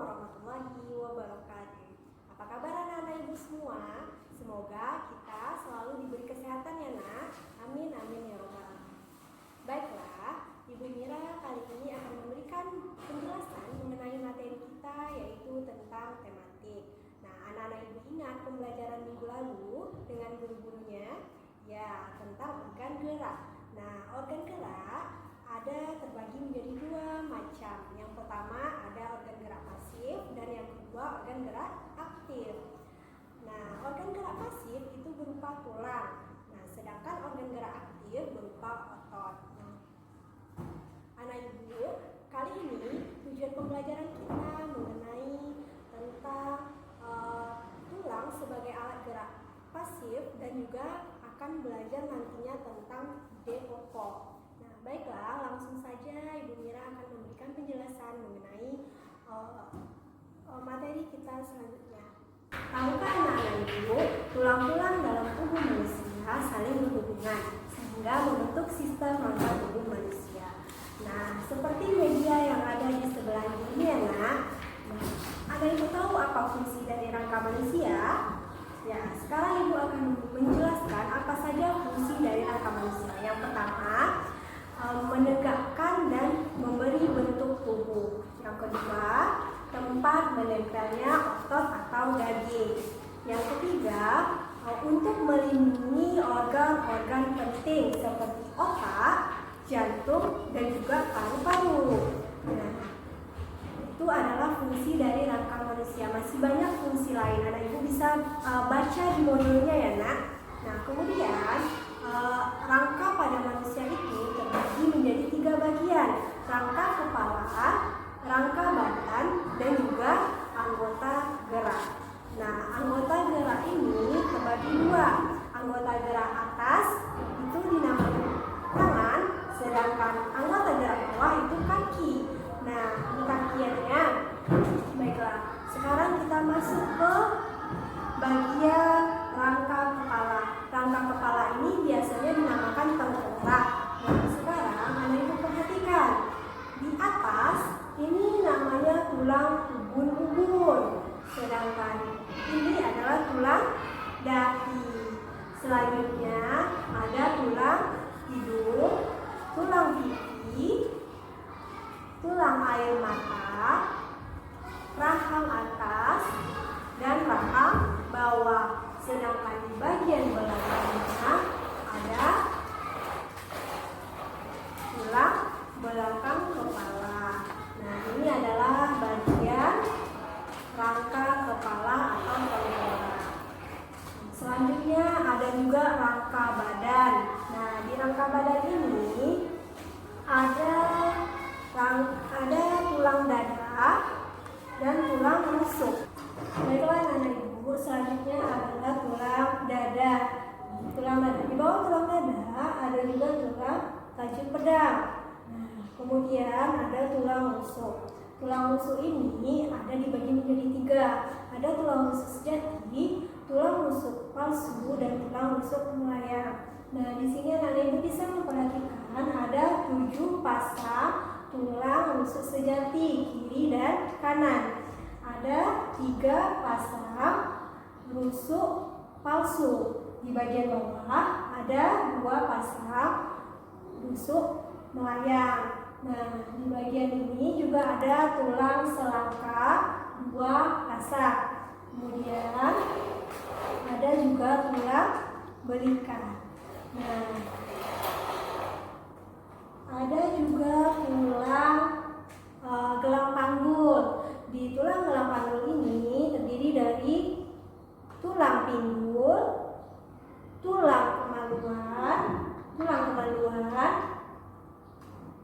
warahmatullahi wabarakatuh. Apa kabar anak-anak ibu semua? Semoga kita selalu diberi kesehatan ya nak. Amin amin ya rabbal alamin. Baiklah, Ibu Mira kali ini akan memberikan penjelasan mengenai materi kita, yaitu tentang tematik. Nah, anak-anak ibu ingat pembelajaran minggu lalu dengan guru-gurunya? Ya, tentang organ gerak. Nah, organ gerak ada terbagi menjadi dua macam. Yang pertama ada organ gerak pasif dan yang kedua organ gerak aktif. Nah, organ gerak pasif itu berupa tulang. Nah, sedangkan organ gerak aktif berupa otot. Nah, anak ibu, kali ini tujuan pembelajaran kita mengenai tentang tulang sebagai alat gerak pasif dan juga akan belajar nantinya tentang ide pokok. Nah, baiklah, langsung saja Ibu Mira akan memberikan penjelasan mengenai materi kita selanjutnya. Tahukah anak-anak ibu, tulang-tulang dalam tubuh manusia saling berhubungan sehingga membentuk sistem rangka tubuh manusia. Nah, seperti media yang ada di sebelah ini ya nak. Nah, anak ibu tahu apa fungsi dari rangka manusia? Ya, sekarang ibu akan menjelaskan apa saja fungsi dari rangka manusia. Yang pertama, menegakkan dan memberi bentuk tubuh. Yang kedua, tempat menempelnya otot atau daging. Yang ketiga, untuk melindungi organ-organ penting seperti otak, jantung, dan juga paru-paru. Nah, itu adalah fungsi dari rangka manusia. Masih banyak fungsi lain. Anak ibu bisa baca di modulnya ya nak. Nah, kemudian rangka pada manusia itu terbagi menjadi 3 bagian: rangka kepala, rangka badan, dan juga anggota gerak. Nah, anggota gerak ini terbagi 2. Anggota gerak atas itu dinamakan tangan, sedangkan anggota gerak bawah itu kaki. Nah, ini kakiannya. Baiklah, sekarang kita masuk ke bagian rangka kepala. Rangka kepala ini biasanya dinamakan tengkorak. Nah, sekarang anak ibu perhatikan. Di atas ini namanya tulang ubun-ubun. Sedangkan ini adalah tulang dahi. Selanjutnya ada tulang hidung, tulang pipi, tulang air mata, rahang atas, dan rahang bawah. Sedangkan di bagian belakangnya ada tulang belakang kepala. Nah, ini adalah bagian rangka kepala atau tengkorak. Selanjutnya ada juga rangka badan. Nah, di rangka badan ini ada tulang dada dan tulang rusuk. Baiklah anak ibu, selanjutnya adalah tulang dada. Di bawah tulang dada ada juga tulang tajam pedang. Nah, kemudian ada tulang rusuk. Tulang rusuk ini ada dibagi menjadi 3. Ada tulang rusuk sejati, tulang rusuk palsu, dan tulang rusuk melayang. Nah, di sini anak ibu bisa memperhatikan ada 7 pasang tulang rusuk sejati, kiri dan kanan. Ada 3 pasang rusuk palsu. Di bagian bawah ada 2 pasang rusuk melayang. Nah, di bagian ini juga ada tulang selangka 2 pasang. Kemudian ada juga tulang belikan. Nah, ada juga tulang gelang panggul. Di tulang gelang panggul ini terdiri dari tulang pinggul, tulang kemaluan,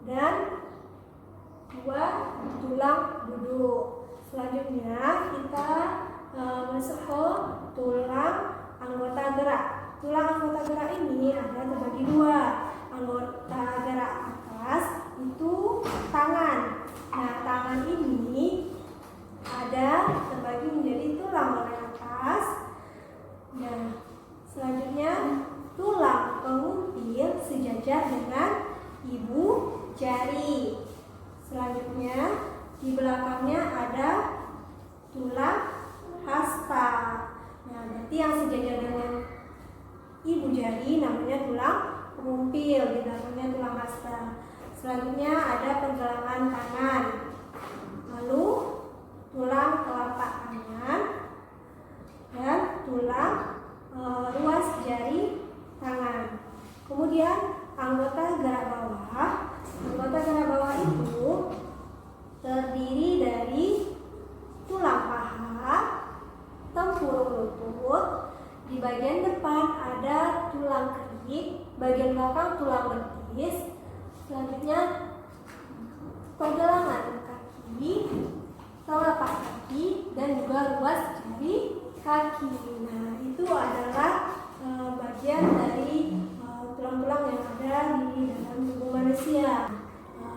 dan 2 tulang duduk. Selanjutnya kita masuk ke tulang anggota gerak. Tulang anggota gerak ini ada terbagi 2. Anggota gerak atas itu tangan. Nah, tangan ini ada terbagi menjadi tulang lengan atas. Nah, selanjutnya tulang penguntil sejajar dengan ibu jari. Selanjutnya di belakangnya ada tulang hasta. Nah, berarti yang sejajar dengan ibu jari namanya tulang pengumpil, di dalamnya tulang hasta. Selanjutnya ada pergelangan tangan, lalu tulang telapak tangan dan tulang ruas jari tangan. Kemudian anggota gerak bawah. Anggota gerak bawah itu terdiri dari tulang paha, tempurung lutut, di bagian depan ada tulang kering, bagian belakang tulang betis, selanjutnya pergelangan kaki, telapak kaki, dan juga ruas jari kaki. Nah, itu adalah bagian dari tulang-tulang yang ada di dalam tubuh manusia.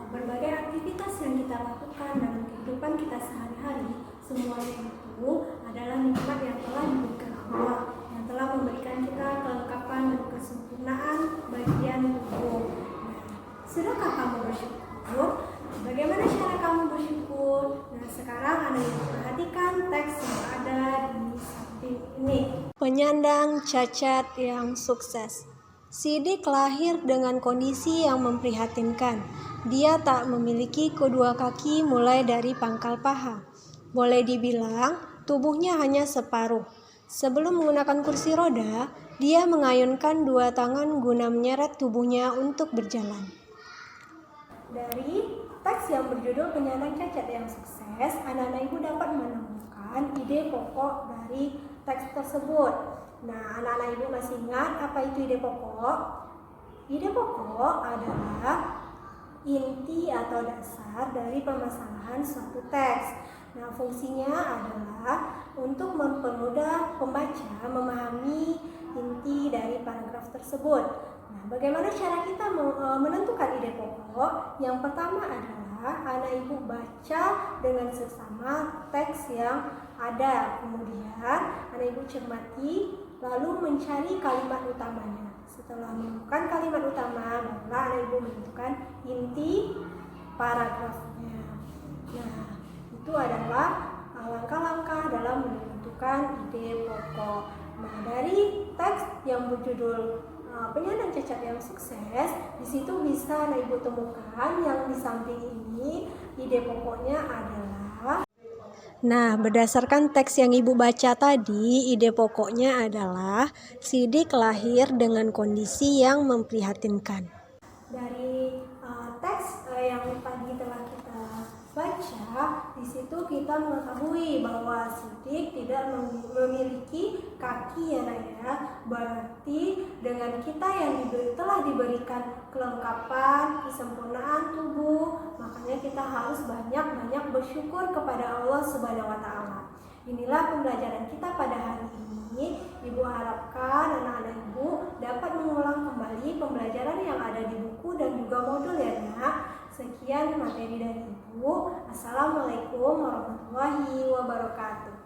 Berbagai aktivitas yang kita lakukan dalam kehidupan kita sehari-hari, semuanya itu adalah nikmat yang telah diberikan Allah, yang telah memberikan kita kelengkapan dan kesempurnaan bagian tubuh. Nah, sudahkah kamu bersyukur? Bagaimana cara kamu bersyukur? Nah, sekarang Anda perhatikan teks yang ada di samping ini. Penyandang cacat yang sukses. Sidik lahir dengan kondisi yang memprihatinkan. Dia tak memiliki kedua kaki mulai dari pangkal paha. Boleh dibilang, tubuhnya hanya separuh. Sebelum menggunakan kursi roda, dia mengayunkan dua tangan guna menyeret tubuhnya untuk berjalan. Dari teks yang berjudul Penyandang Cacat yang Sukses, anak-anak ibu dapat menemukan ide pokok dari teks tersebut. Nah, anak-anak ibu masih ingat apa itu ide pokok? Ide pokok adalah inti atau dasar dari permasalahan suatu teks. Nah, fungsinya adalah untuk mempermudah pembaca memahami inti dari paragraf tersebut. Nah, bagaimana cara kita menentukan ide pokok? Yang pertama adalah anak ibu baca dengan seksama teks yang ada. Kemudian anak ibu cermati, lalu mencari kalimat utamanya. Setelah menemukan kalimat utama, barulah anak ibu menentukan inti paragrafnya. Nah, itu adalah langkah-langkah dalam menentukan ide pokok. Nah, dari teks yang berjudul Penyandang Cacat yang Sukses, di situ bisa anak ibu temukan yang di samping ini ide pokoknya adalah. Nah, berdasarkan teks yang ibu baca tadi, ide pokoknya adalah sidik lahir dengan kondisi yang memprihatinkan. Dari teks yang tadi telah kita baca, di situ kita mengetahui bahwa sidik tidak memiliki kaki ya nak ya. Berarti dengan kita yang telah diberikan kelengkapan, kesempurnaan tubuh, makanya kita harus banyak-banyak bersyukur kepada Allah Subhanahu wa Ta'ala. Inilah pembelajaran kita pada hari ini. Ibu harapkan anak-anak ibu dapat mengulang kembali pembelajaran yang ada di buku dan juga modul ya nak. Sekian materi dari ibu. Assalamualaikum warahmatullahi wabarakatuh.